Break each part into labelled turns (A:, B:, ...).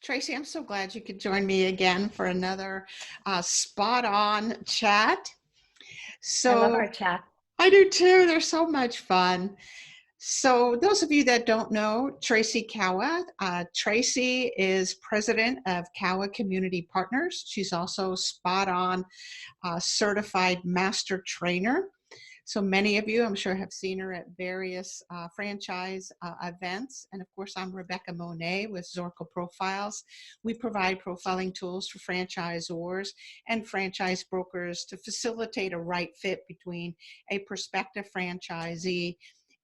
A: Tracy, I'm so glad you could join me again for another spot on chat.
B: I love our
A: So
B: chat.
A: I do too. They're so much fun. So those of you that don't know Tracy Kawa, Tracy is president of Kawa Community Partners. She's also spot on certified master trainer. So many of you, I'm sure, have seen her at various franchise events. And of course, I'm Rebecca Monet with Zorakle Profiles. We provide profiling tools for franchisors and franchise brokers to facilitate a right fit between a prospective franchisee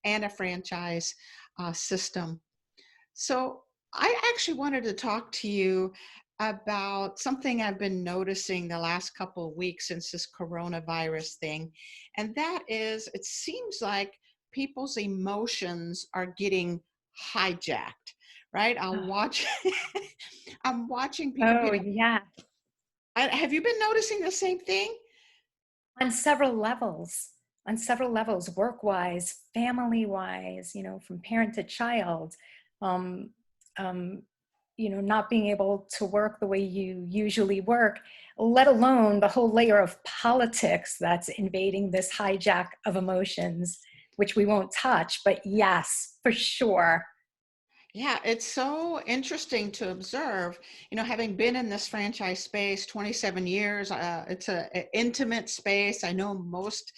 A: and a franchise system. So I actually wanted to talk to you about something I've been noticing the last couple of weeks since this coronavirus thing. And that is, it seems like people's emotions are getting hijacked, right? I'll
B: Oh,
A: watch, I'm watching people
B: oh,
A: getting,
B: yeah,
A: have you been noticing the same thing?
B: on several levels, work-wise, family-wise, from parent to child, um, um, not being able to work the way you usually work, let alone the whole layer of politics that's invading this hijack of emotions, which we won't touch, but yes, for sure.
A: Yeah, it's so interesting to observe, having been in this franchise space 27 years, it's an intimate space. I know most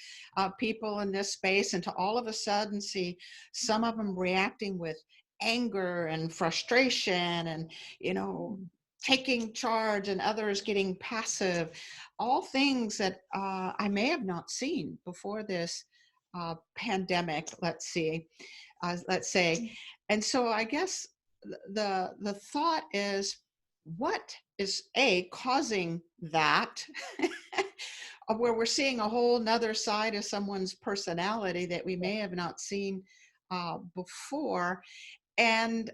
A: people in this space, and to all of a sudden see some of them reacting with anger and frustration and, you know, taking charge and others getting passive, all things that I may have not seen before this pandemic, let's say. And so I guess the thought is, what is causing that? Where we're seeing a whole nother side of someone's personality that we may have not seen before, and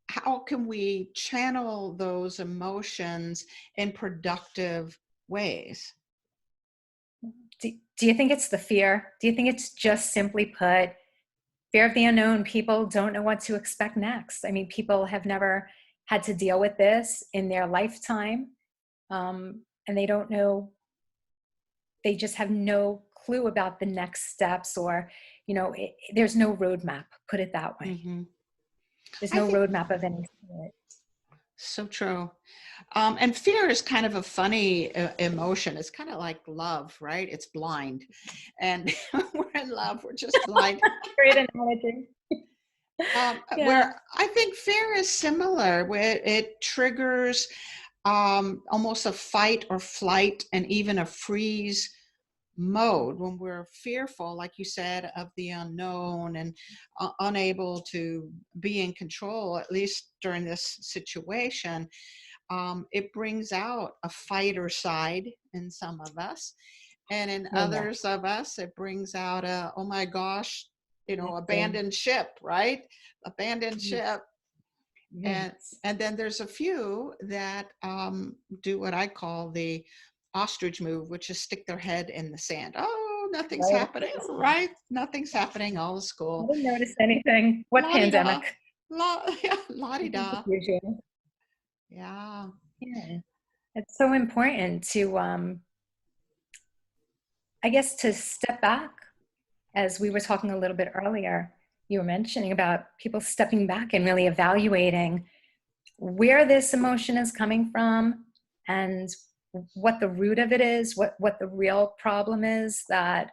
A: how can we channel those emotions in productive ways?
B: Do you think it's the fear? Do you think it's just simply put, fear of the unknown? People don't know what to expect next. I mean, people have never had to deal with this in their lifetime, and they don't know, they just have no clue about the next steps, or, there's no roadmap, put it that way.
A: Hmm.
B: There's
A: I
B: no
A: think
B: roadmap of any sort.
A: so true. And fear is kind of a funny emotion. It's kind of like love, right? It's blind. And we're in love, we're just blind.
B: Great analogy. Yeah.
A: Where I think fear is similar, where it triggers almost a fight or flight and even a freeze mode when we're fearful, like you said, of the unknown and unable to be in control, at least during this situation. It brings out a fighter side in some of us, and in
B: Oh, yeah.
A: others of us, it brings out a, oh my gosh,
B: Exactly.
A: abandoned ship, right? Abandoned
B: Yes.
A: ship. And
B: Yes.
A: and then there's a few that do what I call the ostrich move, which is stick their head in the sand. Oh, nothing's
B: Right.
A: happening, right? Nothing's happening. All is
B: I
A: cool.
B: didn't notice anything. What
A: La di da,
B: pandemic?
A: yeah, la di da.
B: Confusion.
A: Yeah.
B: Yeah. It's so important to, I guess, to step back, as we were talking a little bit earlier. You were mentioning about people stepping back and really evaluating where this emotion is coming from, and what the root of it is, what the real problem is that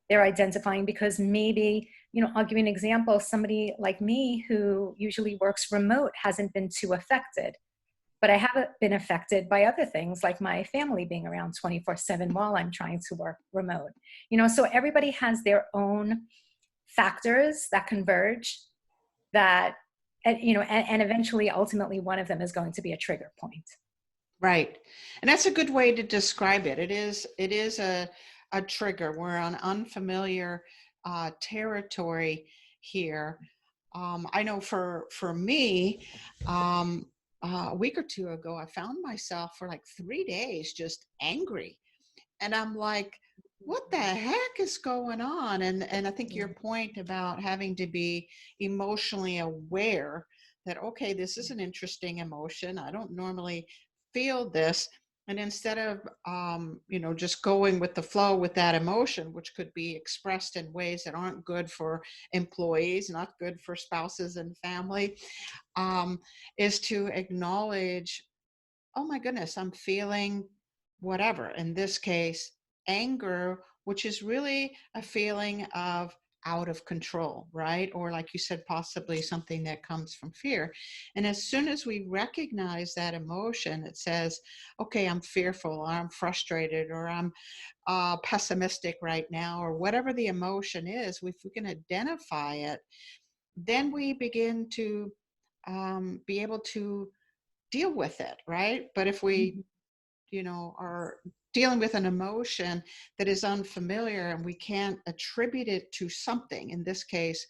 B: they're identifying. Because maybe, I'll give you an example. Somebody like me who usually works remote hasn't been too affected, but I haven't been affected by other things, like my family being around 24/7 while I'm trying to work remote. So everybody has their own factors that converge, that, and eventually, ultimately, one of them is going to be a trigger point.
A: Right. And that's a good way to describe it. It is a trigger. We're on unfamiliar territory here. I know for me, a week or two ago, I found myself for like 3 days just angry. And I'm like, what the heck is going on? And I think your point about having to be emotionally aware that, okay, this is an interesting emotion. I don't normally feel this. And instead of, just going with the flow with that emotion, which could be expressed in ways that aren't good for employees, not good for spouses and family, is to acknowledge, oh my goodness, I'm feeling whatever. In this case, anger, which is really a feeling of out of control, right? Or like you said, possibly something that comes from fear. And as soon as we recognize that emotion, it says, okay, I'm fearful, or I'm frustrated, or I'm pessimistic right now, or whatever the emotion is, if we can identify it, then we begin to be able to deal with it, right? But if we, are dealing with an emotion that is unfamiliar and we can't attribute it to something, in this case,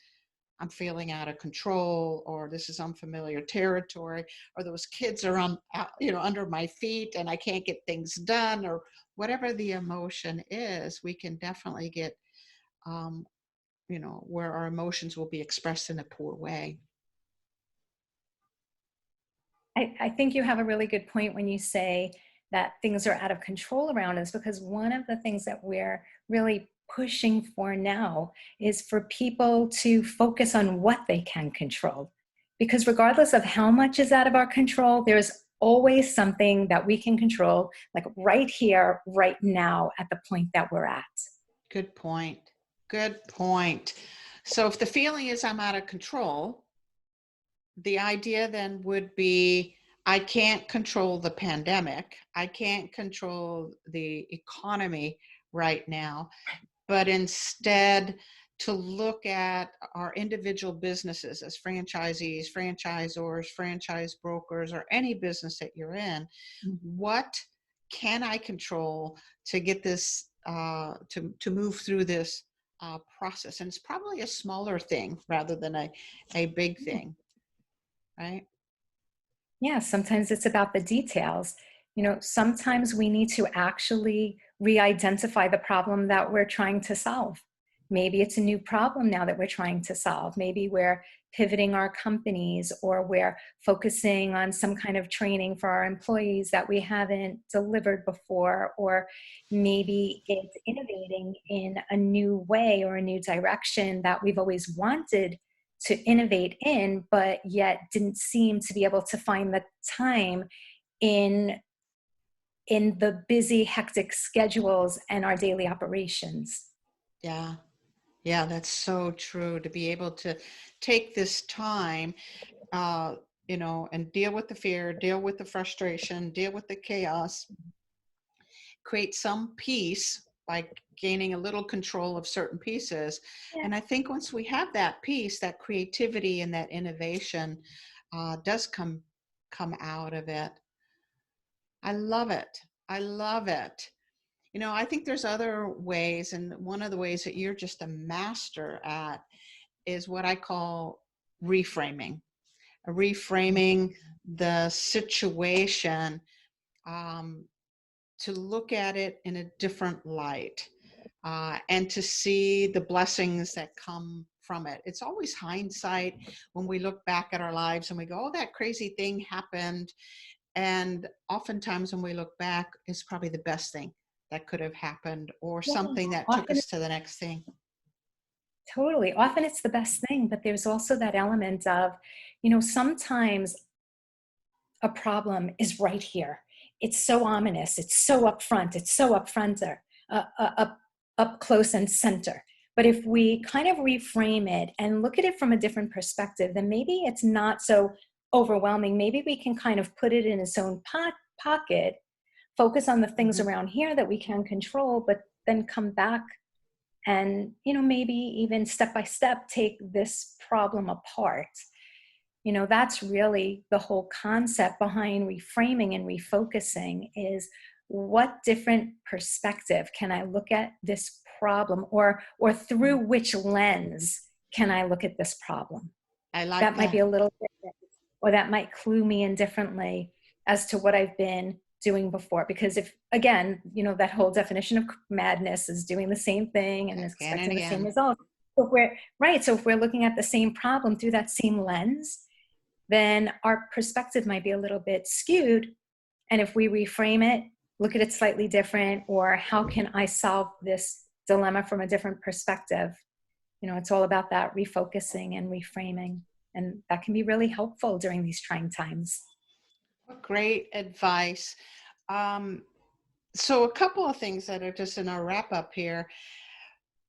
A: I'm feeling out of control, or this is unfamiliar territory, or those kids are under my feet and I can't get things done, or whatever the emotion is, we can definitely get, where our emotions will be expressed in a poor way.
B: I think you have a really good point when you say that things are out of control around us, because one of the things that we're really pushing for now is for people to focus on what they can control. Because regardless of how much is out of our control, there's always something that we can control, like right here, right now, at the point that we're at.
A: Good point. Good point. So if the feeling is I'm out of control, the idea then would be, I can't control the pandemic. I can't control the economy right now, but instead to look at our individual businesses as franchisees, franchisors, franchise brokers, or any business that you're in. What can I control to get this, to move through this process? And it's probably a smaller thing rather than a big thing. Right?
B: Yeah, sometimes it's about the details. Sometimes we need to actually re-identify the problem that we're trying to solve. Maybe it's a new problem now that we're trying to solve. Maybe we're pivoting our companies, or we're focusing on some kind of training for our employees that we haven't delivered before, or maybe it's innovating in a new way or a new direction that we've always wanted to innovate in, but yet didn't seem to be able to find the time in the busy, hectic schedules and our daily operations.
A: Yeah. Yeah, that's so true. To be able to take this time, and deal with the fear, deal with the frustration, deal with the chaos, create some peace by gaining a little control of certain pieces.
B: Yeah.
A: And I think once we have that peace, that creativity and that innovation does come out of it. I love it. I love it. I think there's other ways, and one of the ways that you're just a master at is what I call reframing. Reframing the situation, to look at it in a different light, and to see the blessings that come from it. It's always hindsight when we look back at our lives and we go, oh, that crazy thing happened. And oftentimes when we look back, it's probably the best thing that could have happened, or
B: Yeah,
A: something that took
B: often,
A: us to the next thing.
B: totally. Often it's the best thing, but there's also that element of, sometimes a problem is right here. It's so ominous. It's so upfront. It's so up close and center. But if we kind of reframe it and look at it from a different perspective, then maybe it's not so overwhelming. Maybe we can kind of put it in its own pocket, focus on the things around here that we can control, but then come back and, maybe even step by step, take this problem apart. That's really the whole concept behind reframing and refocusing, is what different perspective can I look at this problem, or through which lens can I look at this problem?
A: I like
B: That might be
A: that.
B: a little different, or that might clue me in differently as to what I've been doing before. Because if, again, that whole definition of madness is doing the same thing and
A: Again and
B: expecting the same
A: again.
B: results. So if we're looking at the same problem through that same lens, then our perspective might be a little bit skewed. And if we reframe it, look at it slightly different, or how can I solve this dilemma from a different perspective? You know, it's all about that refocusing and reframing. And that can be really helpful during these trying times.
A: Great advice. Um, so a couple of things that are just in our wrap up here.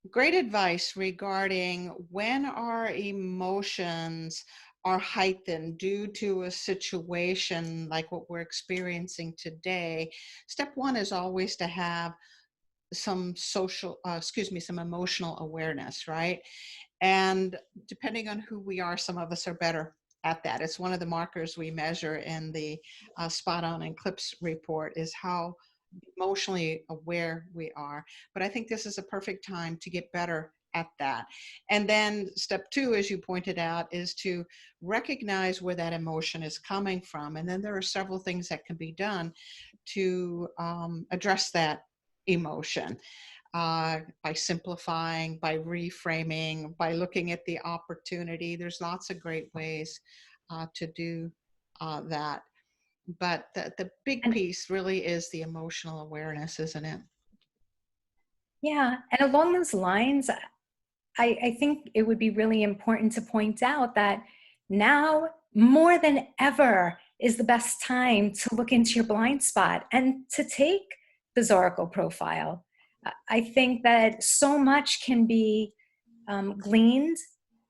A: Great advice regarding when our emotions are heightened due to a situation like what we're experiencing today. Step one is always to have some emotional awareness, right? And depending on who we are, some of us are better at that. It's one of the markers we measure in the SpotOn and Clips report is how emotionally aware we are. But I think this is a perfect time to get better at that. And then step two, as you pointed out, is to recognize where that emotion is coming from. And then there are several things that can be done to address that emotion by simplifying, by reframing, by looking at the opportunity. There's lots of great ways to do that. But the big
B: And
A: piece really is the emotional awareness, isn't it?
B: yeah, and along those lines, I think it would be really important to point out that now more than ever is the best time to look into your blind spot and to take the Zorakle profile. I think that so much can be gleaned,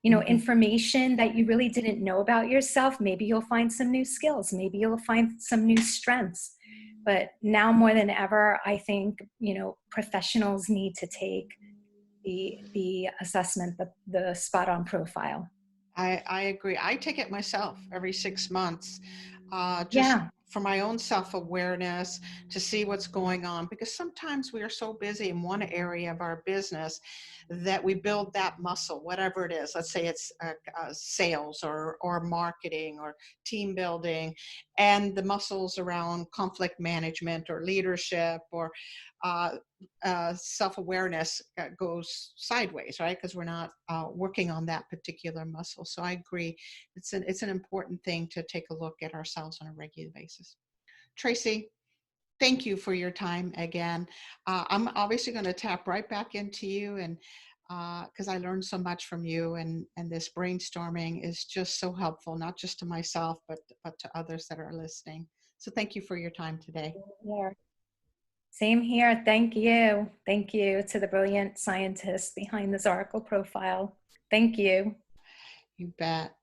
B: you know,
A: Mhm.
B: information that you really didn't know about yourself. Maybe you'll find some new skills, maybe you'll find some new strengths. But now more than ever, I think, you know, professionals need to take the assessment, the SpotOn profile.
A: I agree. I take it myself every 6 months, just
B: Yeah.
A: for my own self-awareness to see what's going on. Because sometimes we are so busy in one area of our business that we build that muscle, whatever it is. Let's say it's sales or marketing or team building, and the muscles around conflict management or leadership or uh, self-awareness goes sideways, right? Because we're not working on that particular muscle. So I agree. It's an important thing to take a look at ourselves on a regular basis. Tracy, thank you for your time again. I'm obviously going to tap right back into you and because I learned so much from you and this brainstorming is just so helpful, not just to myself, but to others that are listening. So thank you for your time today.
B: Yeah. Same here. Thank you. Thank you to the brilliant scientists behind the Zorakle profile. Thank you.
A: You bet.